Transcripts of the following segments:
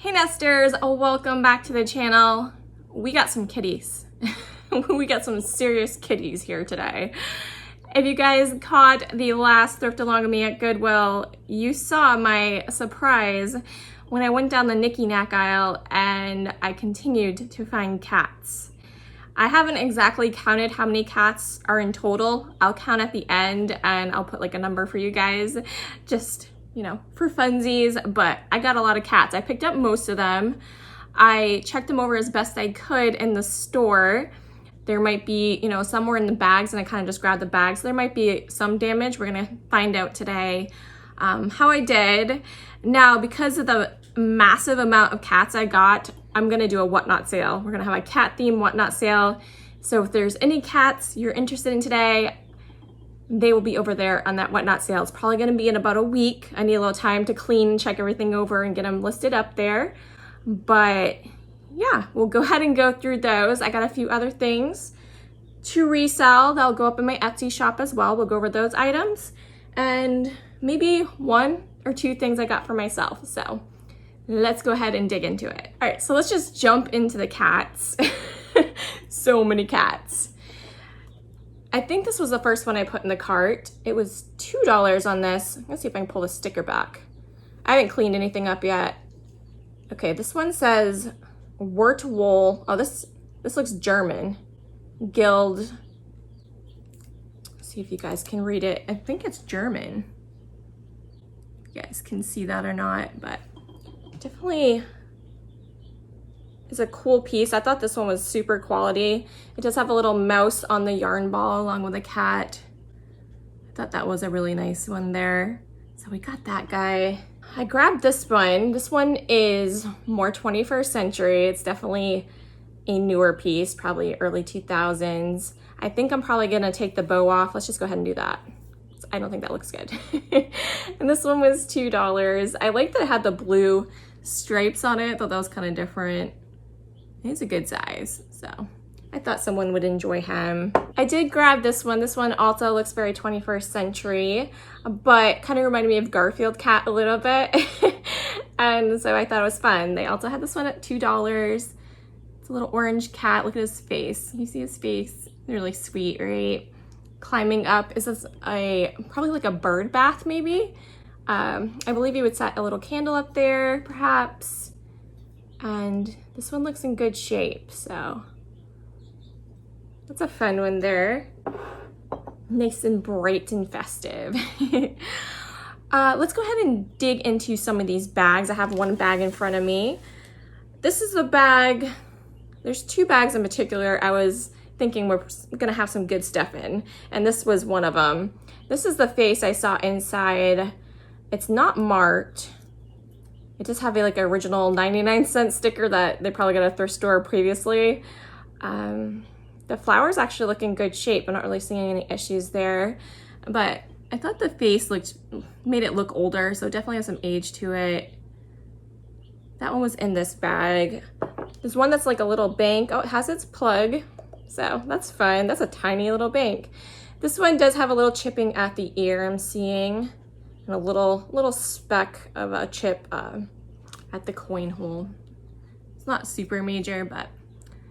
Hey Nesters, welcome back to the channel. We got some kitties. We got some serious kitties here today. If you guys caught the last thrift along with me at Goodwill, you saw my surprise when I went down the Nicky Knack aisle and I continued to find cats. I haven't exactly counted how many cats are in total. I'll count at the end and I'll put like a number for you guys, just, you know, for funsies, but I got a lot of cats. I picked up most of them. I checked them over as best I could in the store. There might be, you know, some were in the bags and I kind of just grabbed the bags. There might be some damage. We're gonna find out today how I did. Now, because of the massive amount of cats I got, I'm gonna do a whatnot sale. We're gonna have a cat theme whatnot sale. So if there's any cats you're interested in today, they will be over there on that whatnot sale. It's probably gonna be in about a week. I need a little time to clean, check everything over and get them listed up there. But yeah, we'll go ahead and go through those. I got a few other things to resell that'll go up in my Etsy shop as well. We'll go over those items and maybe one or two things I got for myself. So let's go ahead and dig into it. All right, so let's just jump into the cats. So many cats. I think this was the first one I put in the cart. It was $2 on this. Let's see if I can pull the sticker back. I haven't cleaned anything up yet. Okay, this one says Wort Wool. Oh, this looks German. Guild. Let's see if you guys can read it. I think it's German. You guys can see that or not, but definitely is a cool piece. I thought this one was super quality. It does have a little mouse on the yarn ball along with a cat. I thought that was a really nice one there. So we got that guy. I grabbed this one. This one is more 21st century. It's definitely a newer piece, probably early 2000s. I think I'm probably gonna take the bow off. Let's just go ahead and do that. I don't think that looks good. And this one was $2. I like that it had the blue stripes on it. Thought that was kind of different. It's a good size, so I thought someone would enjoy him. I did grab this one. This one also looks very 21st century, but kind of reminded me of Garfield cat a little bit. And so I thought it was fun. They also had this one at $2. It's a little orange cat. Look at his face. You see his face? Really sweet, right? Climbing up. Is this probably like a bird bath maybe? I believe you would set a little candle up there perhaps. And this one looks in good shape, so that's a fun one there. Nice and bright and festive. Let's go ahead and dig into some of these bags. I have one bag in front of me. This is a bag. There's two bags in particular I was thinking we're gonna have some good stuff in, and this was one of them. This is the face I saw inside. It's not marked. It does have a like original 99-cent sticker that they probably got at a thrift store previously. The flowers actually look in good shape. I'm not really seeing any issues there, but I thought the face made it look older, so it definitely has some age to it. That one was in this bag. There's one that's like a little bank. Oh, it has its plug, so that's fun. That's a tiny little bank. This one does have a little chipping at the ear I'm seeing, and a little speck of a chip at the coin hole. It's not super major, but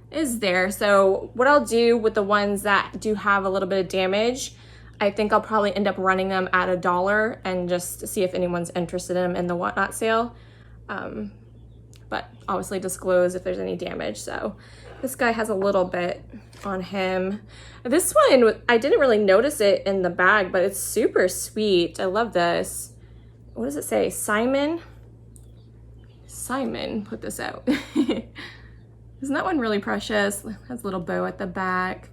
it is there. So what I'll do with the ones that do have a little bit of damage, I think I'll probably end up running them at $1 and just see if anyone's interested in them in the whatnot sale. But obviously disclose if there's any damage. So this guy has a little bit on him. This one, I didn't really notice it in the bag, but it's super sweet. I love this. What does it say? Simon put this out. Isn't that one really precious? It has a little bow at the back.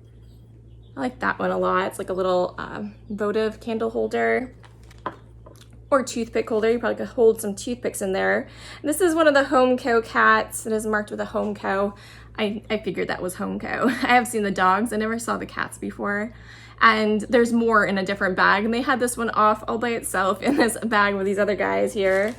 I like that one a lot. It's like a little votive candle holder or toothpick holder. You probably could hold some toothpicks in there. This is one of the Homeco cats. It is marked with a Homeco. I figured that was Homeco. I have seen the dogs. I never saw the cats before. And there's more in a different bag. And they had this one off all by itself in this bag with these other guys here.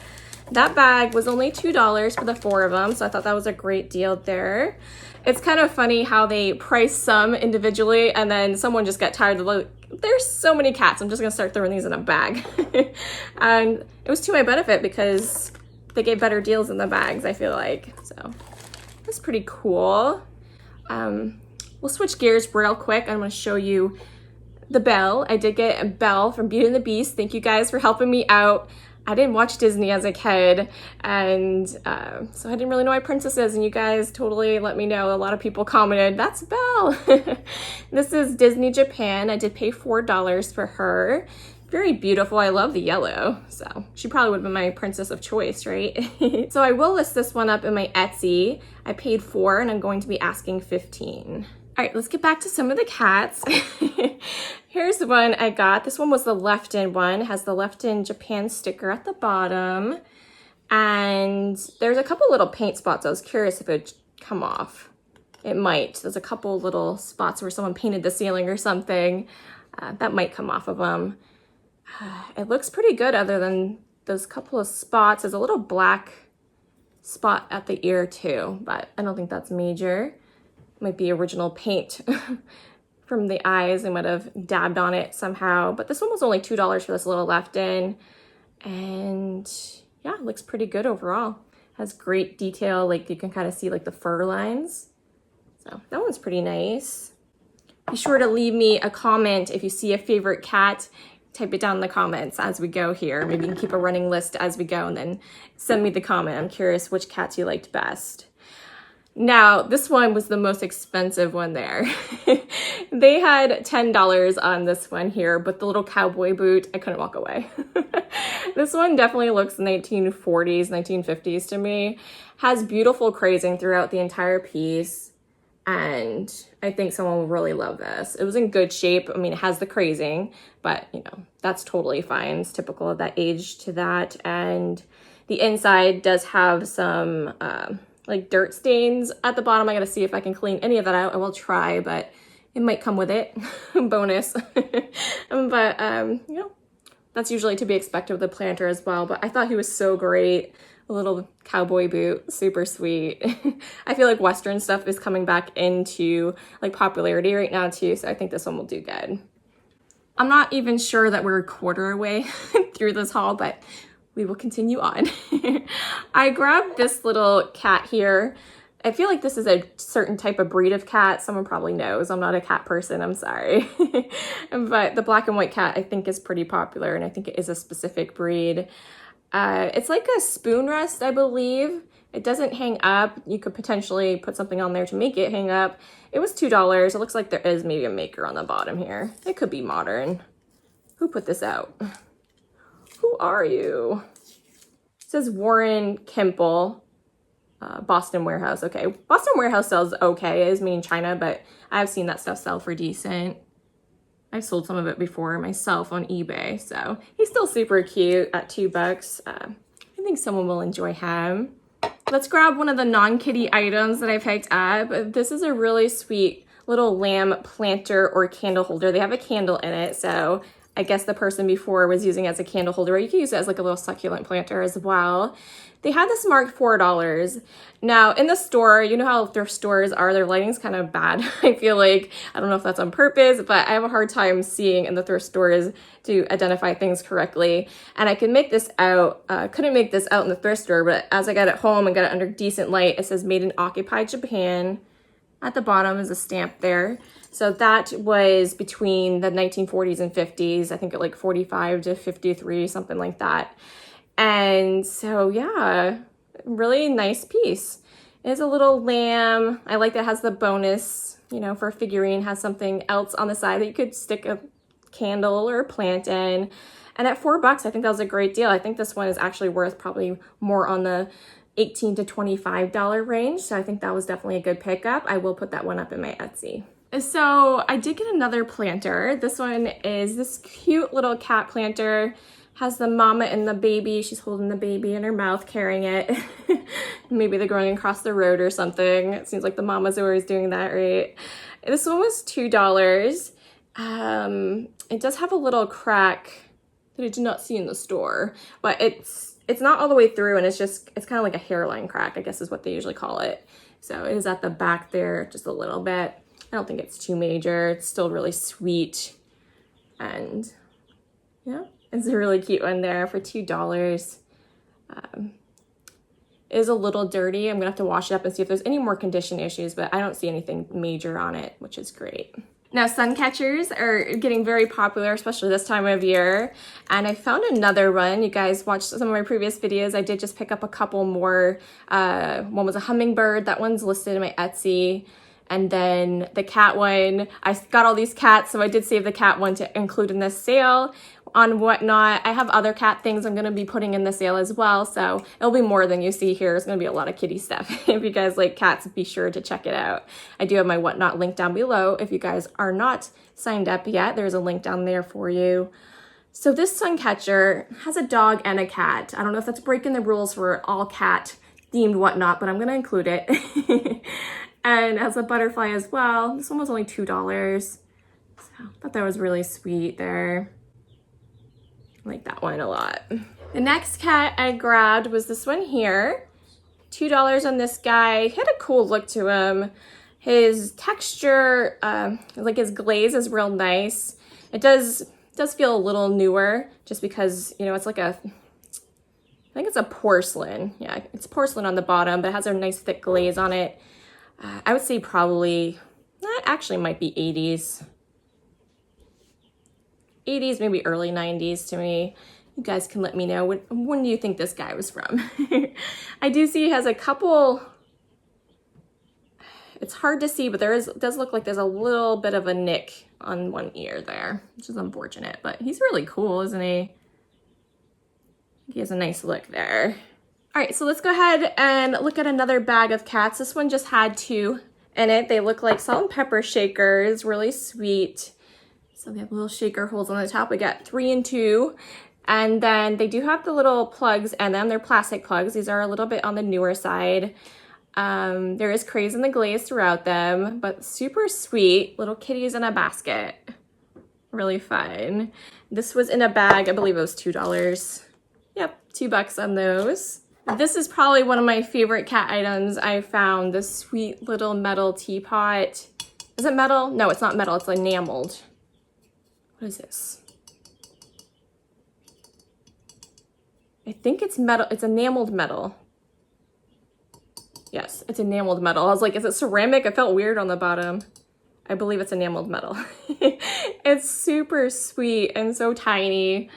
That bag was only $2 for the 4 of them. So I thought that was a great deal there. It's kind of funny how they price some individually and then someone just got tired of like, there's so many cats. I'm just gonna start throwing these in a bag. And it was to my benefit because they get better deals in the bags, I feel like. So that's pretty cool. We'll switch gears real quick. I'm going to show you the bell. I did get a bell from Beauty and the Beast. Thank you guys for helping me out. I didn't watch Disney as a kid, and so I didn't really know my princesses, and you guys totally let me know. A lot of people commented, that's Belle. This is Disney Japan. I did pay $4 for her. Very beautiful. I love the yellow, so she probably would have been my princess of choice, right? So I will list this one up in my Etsy. I paid $4, and I'm going to be asking $15. All right, let's get back to some of the cats. Here's the one I got. This one was the Left-In one. It has the Left-In Japan sticker at the bottom. And there's a couple little paint spots. I was curious if it would come off. It might. There's a couple little spots where someone painted the ceiling or something. That might come off of them. It looks pretty good other than those couple of spots. There's a little black spot at the ear too, but I don't think that's major. Might be original paint from the eyes. I might have dabbed on it somehow, but this one was only $2 for this little Left-In, and yeah, it looks pretty good overall. Has great detail, like you can kind of see like the fur lines. So that one's pretty nice. Be sure to leave me a comment if you see a favorite cat. Type it down in the comments as we go here. Maybe you can keep a running list as we go and then send me the comment. I'm curious which cats you liked best. Now, this one was the most expensive one there. They had $10 on this one here, but the little cowboy boot, I couldn't walk away. This one definitely looks 1940s, 1950s to me. Has beautiful crazing throughout the entire piece, and I think someone will really love this. It was in good shape. I mean, it has the crazing, but you know, that's totally fine. It's typical of that age to that. And the inside does have some like dirt stains at the bottom. I gotta see if I can clean any of that out. I will try, but it might come with it. Bonus. But you know, that's usually to be expected with a planter as well. But I thought he was so great. A little cowboy boot, super sweet. I feel like Western stuff is coming back into like popularity right now too, so I think this one will do good. I'm not even sure that we're a quarter way through this haul, but we will continue on. I grabbed this little cat here. I feel like this is a certain type of breed of cat. Someone probably knows. I'm not a cat person, I'm sorry. But the black and white cat I think is pretty popular, and I think it is a specific breed. It's like a spoon rest, I believe. It doesn't hang up. You could potentially put something on there to make it hang up. It was $2. It looks like there is maybe a maker on the bottom here. It could be modern. Who put this out? Who are you? It says Warren Kimple, Boston Warehouse. Okay, Boston Warehouse sells okay. It is made in China, but I've seen that stuff sell for decent. I've sold some of it before myself on eBay, so he's still super cute at $2. I think someone will enjoy him. Let's grab one of the non-kitty items that I picked up. This is a really sweet little lamb planter or candle holder. They have a candle in it, so I guess the person before was using it as a candle holder, or you can use it as like a little succulent planter as well. They had this marked $4. Now in the store, you know how thrift stores are, their lighting's kind of bad. I feel like, I don't know if that's on purpose, but I have a hard time seeing in the thrift stores to identify things correctly. And I can make this out, couldn't make this out in the thrift store, but as I got it home and got it under decent light, it says made in occupied Japan. At the bottom is a stamp there. So that was between the 1940s and 50s, I think at like 45 to 53, something like that. And so, yeah, really nice piece. It's a little lamb. I like that it has the bonus, you know, for a figurine, has something else on the side that you could stick a candle or a plant in. And at $4, I think that was a great deal. I think this one is actually worth probably more on the $18 to $25 range. So I think that was definitely a good pickup. I will put that one up in my Etsy. So I did get another planter. This one is this cute little cat planter. Has the mama and the baby. She's holding the baby in her mouth, carrying it. Maybe they're going across the road or something. It seems like the mama's always doing that, right? This one was $2. It does have a little crack that I did not see in the store, but it's not all the way through, and it's kind of like a hairline crack, I guess is what they usually call it. So it is at the back there just a little bit. I don't think it's too major. It's still really sweet. And yeah, it's a really cute one there for $2. is a little dirty. I'm gonna have to wash it up and see if there's any more condition issues, but I don't see anything major on it, which is great. Now, sun catchers are getting very popular, especially this time of year. And I found another one. You guys watched some of my previous videos. I did just pick up a couple more. One was a hummingbird. That one's listed in my Etsy. And then the cat one, I got all these cats, so I did save the cat one to include in this sale on Whatnot. I have other cat things I'm gonna be putting in the sale as well, so it'll be more than you see here. It's gonna be a lot of kitty stuff. If you guys like cats, be sure to check it out. I do have my Whatnot link down below. If you guys are not signed up yet, there's a link down there for you. So this sun catcher has a dog and a cat. I don't know if that's breaking the rules for all cat themed Whatnot, but I'm gonna include it. And has a butterfly as well. This one was only $2. So I thought that was really sweet there. I like that one a lot. The next cat I grabbed was this one here. $2 on this guy. He had a cool look to him. His texture, like his glaze is real nice. It does feel a little newer just because, you know, it's like I think it's a porcelain. Yeah, it's porcelain on the bottom, but it has a nice thick glaze on it. I would say probably, that actually might be 80s. 80s, maybe early 90s to me. You guys can let me know, when do you think this guy was from? I do see he has a couple, it's hard to see, but it does look like there's a little bit of a nick on one ear there, which is unfortunate, but he's really cool, isn't he? He has a nice look there. All right, so let's go ahead and look at another bag of cats. This one just had 2 in it. They look like salt and pepper shakers, really sweet. So they have little shaker holes on the top. We got 3 and 2. And then they do have the little plugs in them. They're plastic plugs. These are a little bit on the newer side. There is craze in the glaze throughout them, but super sweet. Little kitties in a basket. Really fun. This was in a bag. I believe it was $2. Yep, $2 on those. This is probably one of my favorite cat items I found. This sweet little metal teapot. Is it metal? No, it's not metal. It's enameled. What is this? I think it's metal. It's enameled metal. Yes, it's enameled metal. I was like, is it ceramic? It felt weird on the bottom. I believe it's enameled metal. It's super sweet and so tiny.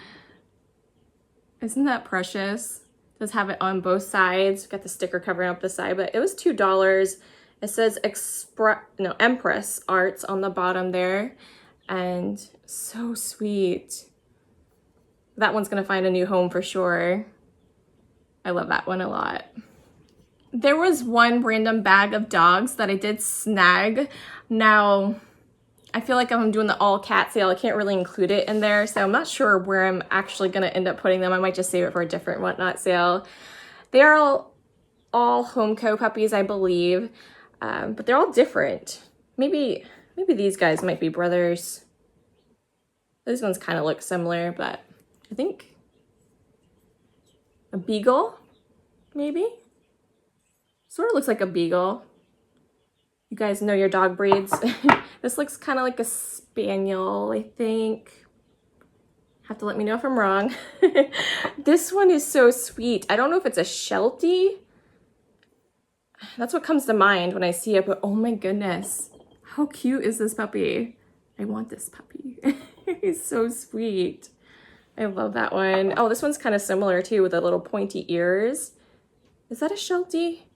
Isn't that precious? Does have it on both sides. Got the sticker covering up the side, but it was $2. It says Empress Arts on the bottom there, and so sweet. That one's gonna find a new home for sure. I love that one a lot. There was one random bag of dogs that I did snag. Now, I feel like if I'm doing the all cat sale, I can't really include it in there. So I'm not sure where I'm actually gonna end up putting them. I might just save it for a different Whatnot sale. They are all Homeco puppies, I believe, but they're all different. Maybe these guys might be brothers. Those ones kind of look similar, but I think a beagle, maybe? Sort of looks like a beagle. You guys know your dog breeds. This looks kind of like a spaniel, I think. Have to let me know if I'm wrong. This one is so sweet. I don't know if it's a Sheltie. That's what comes to mind when I see it, but oh my goodness. How cute is this puppy? I want this puppy. He's so sweet. I love that one. Oh, this one's kind of similar too with the little pointy ears. Is that a Sheltie?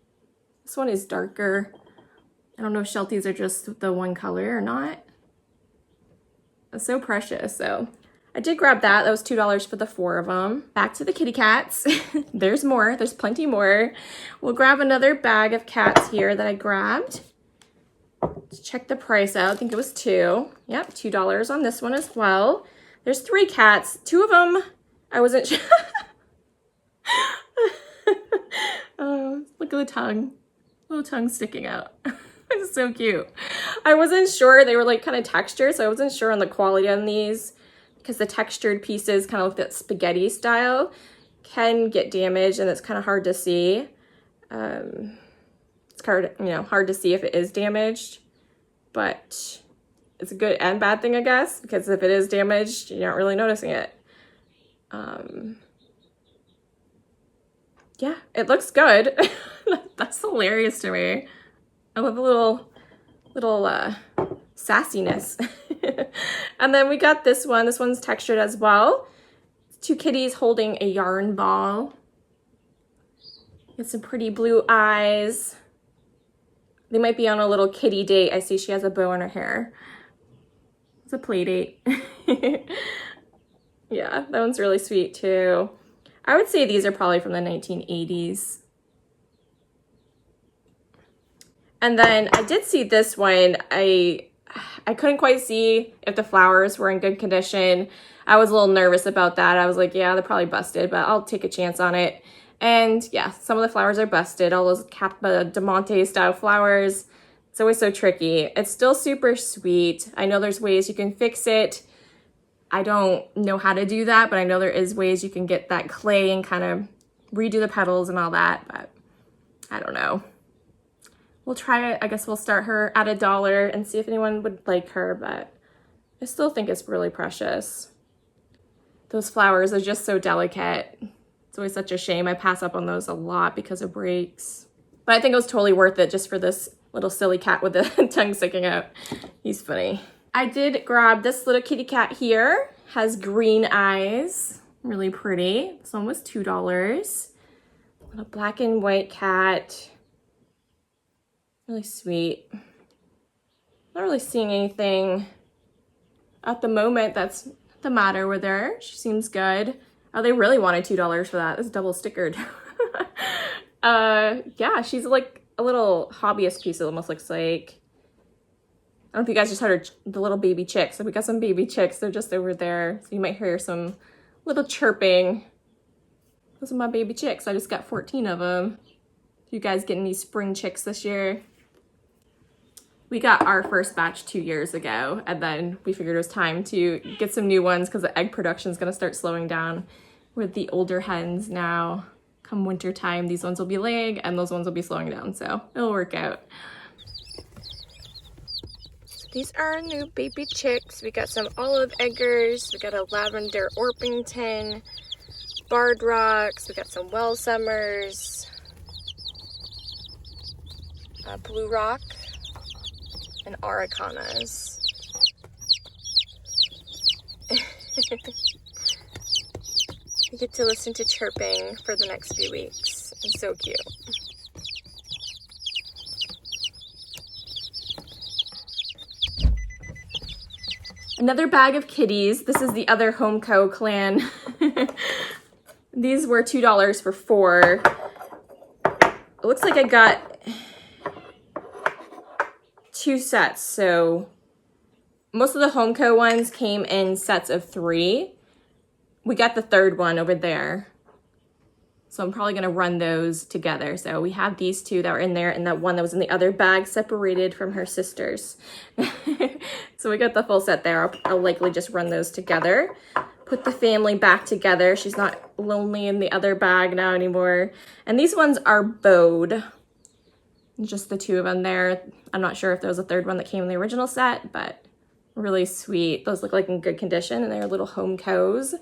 This one is darker. I don't know if Shelties are just the one color or not. It's so precious. So I did grab that. That was $2 for the 4 of them. Back to the kitty cats. There's more. There's plenty more. We'll grab another bag of cats here that I grabbed. Let's check the price out. I think it was 2. Yep, $2 on this one as well. There's 3 cats. 2 of them, I wasn't sure. Oh, look at the tongue. Little tongue sticking out. It's so cute. I wasn't sure. They were like kind of textured, so I wasn't sure on the quality on these because the textured pieces kind of like that spaghetti style can get damaged and it's kind of hard to see. It's hard to see if it is damaged, but it's a good and bad thing, I guess, because if it is damaged, you're not really noticing it. yeah, it looks good. That's hilarious to me. I love a little sassiness. And then we got this one. This one's textured as well. Two kitties holding a yarn ball. Get some pretty blue eyes. They might be on a little kitty date. I see she has a bow in her hair. It's a play date. Yeah, that one's really sweet too. I would say these are probably from the 1980s. And then I did see this one. I couldn't quite see if the flowers were in good condition. I was a little nervous about that. I was like, yeah, they're probably busted, but I'll take a chance on it. And yeah, some of the flowers are busted. All those Diamante style flowers. It's always so tricky. It's still super sweet. I know there's ways you can fix it. I don't know how to do that, but I know there is ways you can get that clay and kind of redo the petals and all that, but I don't know. We'll try it. I guess we'll start her at $1 and see if anyone would like her, but I still think it's really precious. Those flowers are just so delicate. It's always such a shame. I pass up on those a lot because of breaks. But I think it was totally worth it just for this little silly cat with the tongue sticking out. He's funny. I did grab this little kitty cat here. Has green eyes. Really pretty. This one was $2. Little black and white cat. Really sweet. Not really seeing anything at the moment that's the matter with her. She seems good. Oh, they really wanted $2 for that. It's double stickered. Yeah, she's like a little hobbyist piece, it almost looks like. I don't know if you guys just heard the little baby chicks. So we got some baby chicks. They're just over there. So you might hear some little chirping. Those are my baby chicks. I just got 14 of them. You guys getting these spring chicks this year? We got our first batch 2 years ago, and then we figured it was time to get some new ones because the egg production is going to start slowing down with the older hens now. Come winter time, these ones will be laying and those ones will be slowing down, so it'll work out. So these are our new baby chicks. We got some olive eggers, we got a lavender Orpington, barred rocks, we got some well summers, blue rock, and Aracanas. You get to listen to chirping for the next few weeks. It's so cute. Another bag of kitties. This is the other Homeco clan. These were $2 for 4. It looks like I got 2 sets, so most of the Homeco ones came in sets of 3. We got the third one over there, so I'm probably gonna run those together. So we have these 2 that were in there and that one that was in the other bag separated from her sisters. So we got the full set there. I'll likely just run those together, put the family back together. She's not lonely in the other bag now anymore. And these ones are bowed. Just the 2 of them there. I'm not sure if there was a third one that came in the original set, but really sweet. Those look like in good condition and they're little Homecos.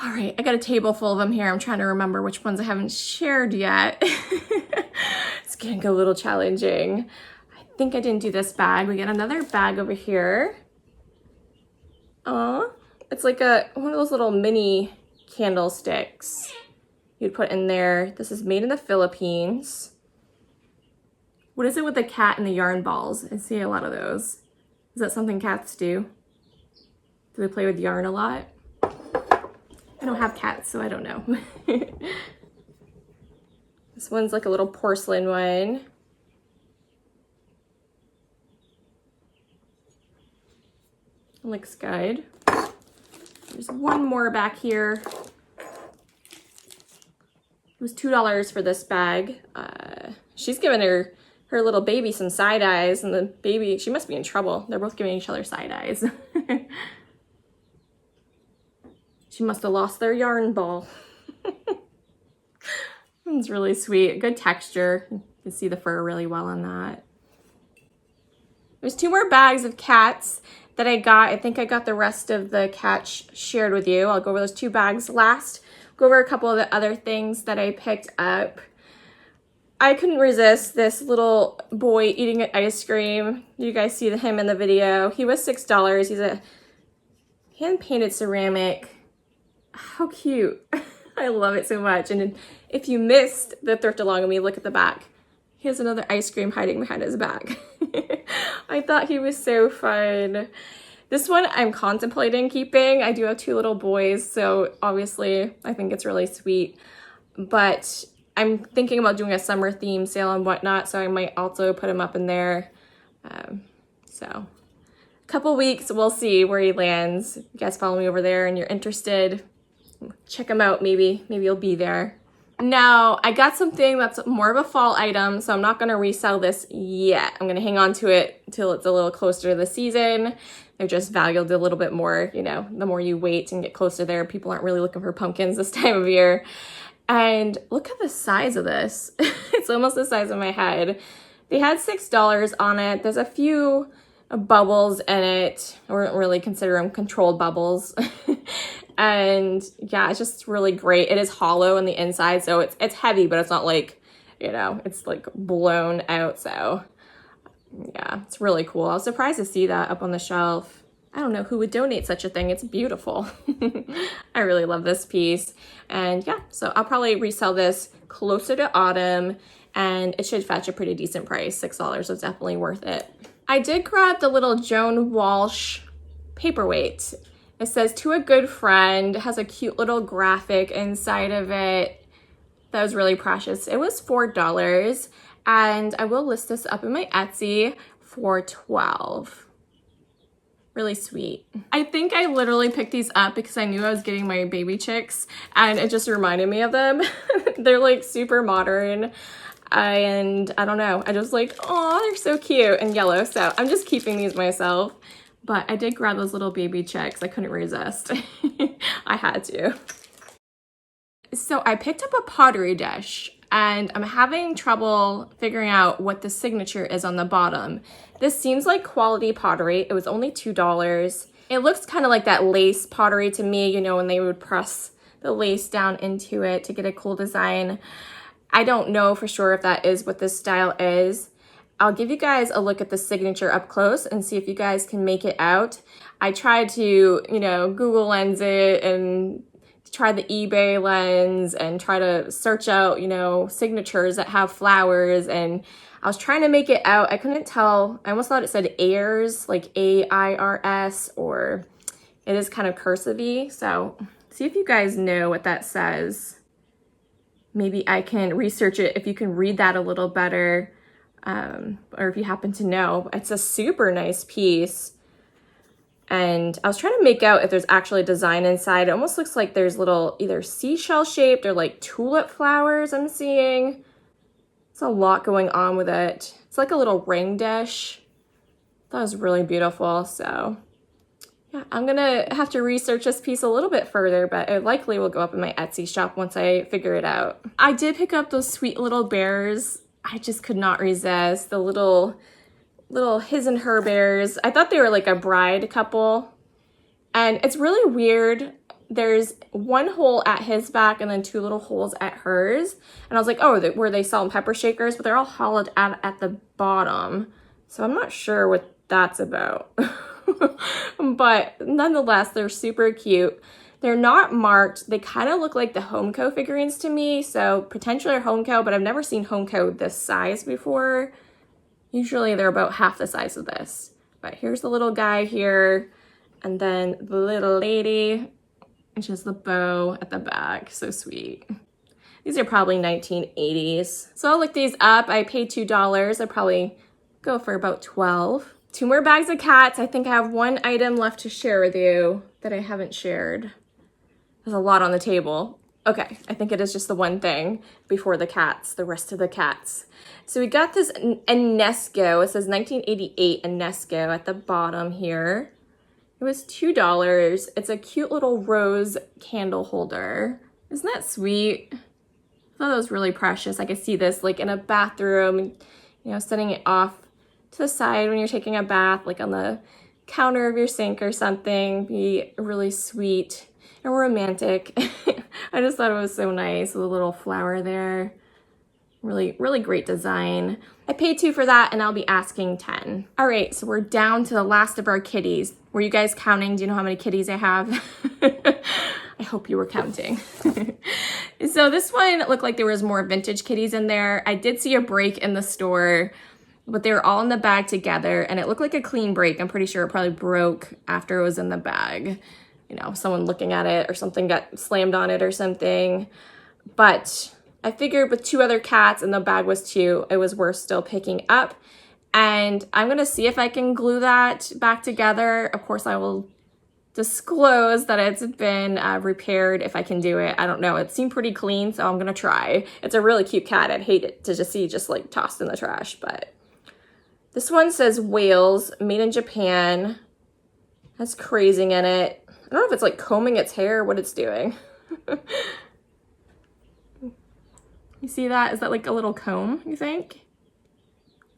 All right, I got a table full of them here. I'm trying to remember which ones I haven't shared yet. It's gonna go a little challenging. I think I didn't do this bag. We got another bag over here. Aw, it's like one of those little mini candlesticks you'd put in there. This is made in the Philippines. What is it with the cat and the yarn balls? I see a lot of those. Is that something cats do? Do they play with yarn a lot? I don't have cats, so I don't know. This one's like a little porcelain one. It looks good. There's one more back here. It was $2 for this bag. She's given her little baby some side eyes, and the baby, she must be in trouble. They're both giving each other side eyes. She must have lost their yarn ball. It's really sweet. Good texture. You can see the fur really well on that. There's 2 more bags of cats that I got. I think I got the rest of the cats shared with you. I'll go over those 2 bags last. go over a couple of the other things that I picked up. I couldn't resist this little boy eating an ice cream. You guys see him in the video. He was $6. He's a hand-painted ceramic. How cute. I love it so much. And if you missed the thrift along with me, look at the back. He has another ice cream hiding behind his back. I thought he was so fun. This one I'm contemplating keeping. I do have 2 little boys, so obviously I think it's really sweet. But I'm thinking about doing a summer theme sale and whatnot, so I might also put him up in there. So a couple weeks, we'll see where he lands. If you guys follow me over there and you're interested, check him out. Maybe you'll be there. Now, I got something that's more of a fall item, so I'm not going to resell this yet. I'm going to hang on to it until it's a little closer to the season. They're just valued a little bit more, you know, the more you wait and get closer there. People aren't really looking for pumpkins this time of year. And look at the size of this. It's almost the size of my head. They had $6 on it. There's a few bubbles in it. I wouldn't really consider them controlled bubbles. And yeah, it's just really great. It is hollow on the inside, so it's heavy, but it's not like, you know, it's like blown out. So yeah, it's really cool. I was surprised to see that up on the shelf. I don't know who would donate such a thing. It's beautiful. I really love this piece. And yeah, so I'll probably resell this closer to autumn, and it should fetch a pretty decent price. $6 is definitely worth it. I did grab the little Joan Walsh paperweight. It says, "To a good friend." It has a cute little graphic inside of it. That was really precious. It was $4, and I will list this up in my Etsy for $12. Really sweet. I think I literally picked these up because I knew I was getting my baby chicks, and it just reminded me of them. They're like super modern, and I don't know. I just like, oh, they're so cute and yellow. So I'm just keeping these myself. But I did grab those little baby chicks. I couldn't resist. I had to. So I picked up a pottery dish, and I'm having trouble figuring out what the signature is on the bottom. This seems like quality pottery. It was only $2. It looks kind of like that lace pottery to me, you know, when they would press the lace down into it to get a cool design. I don't know for sure if that is what this style is. I'll give you guys a look at the signature up close and see if you guys can make it out. I tried to, you know, Google Lens it and try the eBay lens and try to search out, you know, signatures that have flowers, and I was trying to make it out. I couldn't tell. I almost thought it said Airs, like A-I-R-S, or it is kind of cursive-y. So see if you guys know what that says. Maybe I can research it if you can read that a little better. Or if you happen to know. It's a super nice piece. And I was trying to make out if there's actually design inside. It almost looks like there's little either seashell shaped or like tulip flowers I'm seeing. It's a lot going on with it. It's like a little ring dish. That was really beautiful. So yeah, I'm gonna have to research this piece a little bit further, but it likely will go up in my Etsy shop once I figure it out. I did pick up those sweet little bears. I just could not resist the little his and her bears. I thought they were like a bride couple, and it's really weird. There's one hole at his back and then 2 little holes at hers, and I was like, oh, were they salt and pepper shakers? But they're all hollowed out at the bottom, so I'm not sure what that's about. But nonetheless, they're super cute. They're not marked. They kind of look like the Homeco figurines to me, so potentially they're Homeco, but I've never seen Homeco this size before. Usually they're about half the size of this. But here's the little guy here, and then the little lady, which is the bow at the back. So sweet. These are probably 1980s. So I'll look these up. I paid $2. I'd probably go for about $12. 2 more bags of cats. I think I have 1 item left to share with you that I haven't shared. There's a lot on the table. Okay, I think it is just the one thing before the cats, the rest of the cats. So we got this Enesco. It says 1988 Enesco at the bottom here. It was $2. It's a cute little rose candle holder. Isn't that sweet? I thought that was really precious. I could see this like in a bathroom, you know, setting it off to the side when you're taking a bath, like on the counter of your sink or something. Be really sweet and romantic. I just thought it was so nice with a little flower there. Really, really great design. I paid $2 for that and I'll be asking 10. All right, so we're down to the last of our kitties. Were you guys counting? Do you know how many kitties I have? I hope you were counting. So this one looked like there was more vintage kitties in there. I did see a break in the store, but they were all in the bag together and it looked like a clean break. I'm pretty sure it probably broke after it was in the bag. You know, someone looking at it or something got slammed on it or something. But I figured with 2 other cats and the bag was 2, it was worth still picking up. And I'm gonna see if I can glue that back together. Of course, I will disclose that it's been repaired if I can do it. I don't know, it seemed pretty clean, so I'm gonna try. It's a really cute cat. I'd hate it to just see just like tossed in the trash, but this one says Wales, made in Japan. Has crazing in it. I don't know if it's like combing its hair or what it's doing. You see that? Is that like a little comb, you think?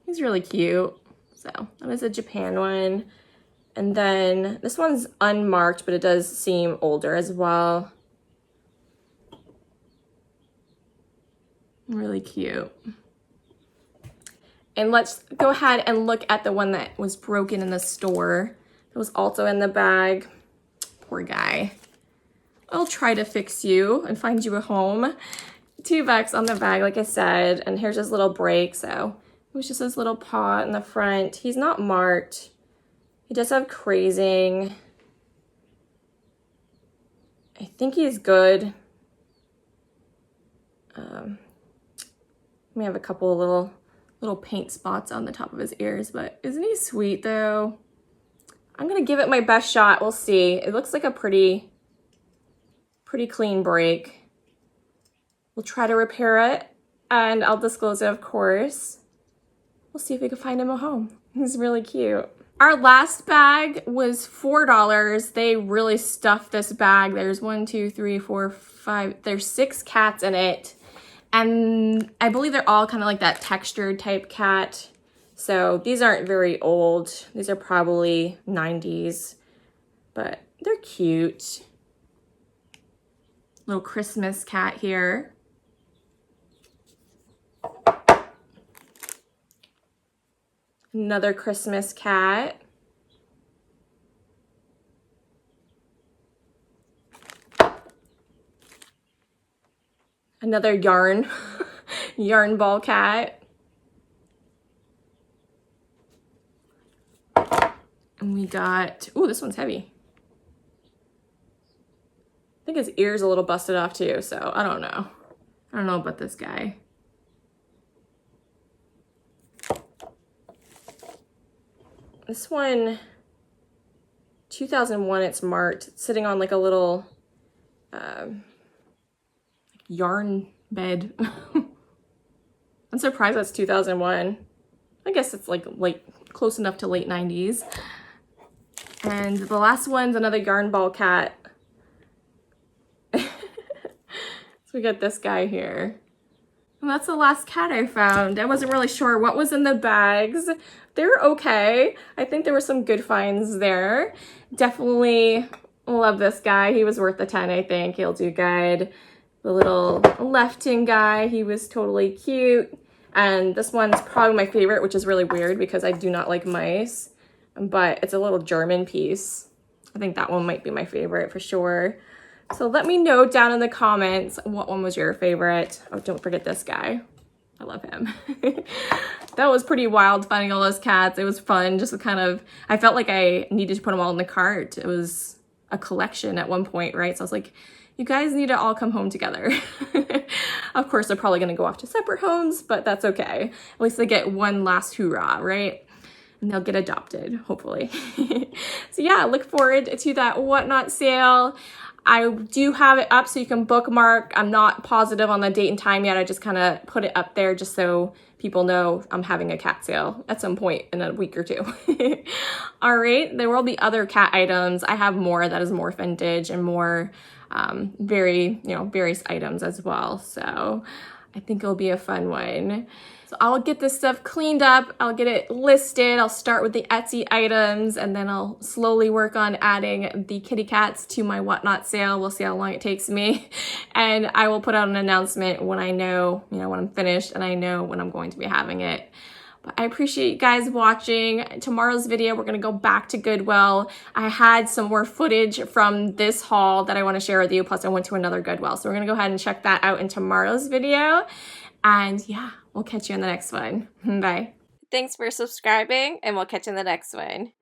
He's really cute. So that was a Japan one. And then this one's unmarked, but it does seem older as well. Really cute. And let's go ahead and look at the one that was broken in the store. It was also in the bag. Poor guy. I'll try to fix you and find you a home. $2 on the bag, like I said, and here's his little break. So it was just his little paw in the front. He's not marked. He does have crazing. I think he's good. May have a couple of little paint spots on the top of his ears, but isn't he sweet though? I'm gonna give it my best shot. We'll see. It looks like a pretty clean break. We'll try to repair it and I'll disclose it, of course. We'll see if we can find him a home. He's really cute. Our last bag was $4. They really stuffed this bag. There's 1, 2, 3, 4, 5. There's 6 cats in it. And I believe they're all kind of like that textured type cat. So these aren't very old. These are probably 90s, but they're cute. Little Christmas cat here. Another Christmas cat. Another yarn ball cat. And we got, ooh, this one's heavy. I think his ear's a little busted off too, so I don't know. I don't know about this guy. This one, 2001, it's marked. It's sitting on like a little yarn bed. I'm surprised that's 2001. I guess it's like close enough to late 90s. And the last one's another yarn ball cat. So we got this guy here. And that's the last cat I found. I wasn't really sure what was in the bags. They're okay. I think there were some good finds there. Definitely love this guy. He was worth the 10, I think. He'll do good. The little Lefton guy, he was totally cute. And this one's probably my favorite, which is really weird because I do not like mice. But it's a little German piece. I think that one might be my favorite for sure. So let me know down in the comments what one was your favorite. Oh, don't forget this guy. I love him. That was pretty wild finding all those cats. It was fun just to kind of, I felt like I needed to put them all in the cart. It was a collection at one point, right? So I was like, you guys need to all come home together. Of course, they're probably gonna go off to separate homes, but that's okay. At least they get one last hoorah, right? And they'll get adopted, hopefully. So yeah, look forward to that Whatnot sale. I do have it up so you can bookmark. I'm not positive on the date and time yet. I just kind of put it up there just so people know I'm having a cat sale at some point in a week or two. All right, there will be other cat items. I have more that is more vintage and more various items as well. So I think it'll be a fun one. So I'll get this stuff cleaned up, I'll get it listed, I'll start with the Etsy items, and then I'll slowly work on adding the kitty cats to my whatnot sale. We'll see how long it takes me. And I will put out an announcement when I know, when I'm finished and I know when I'm going to be having it. But I appreciate you guys watching. Tomorrow's video, we're gonna go back to Goodwill. I had some more footage from this haul that I wanna share with you, plus I went to another Goodwill. So we're gonna go ahead and check that out in tomorrow's video. And yeah, we'll catch you in the next one. Bye. Thanks for subscribing, and we'll catch you in the next one.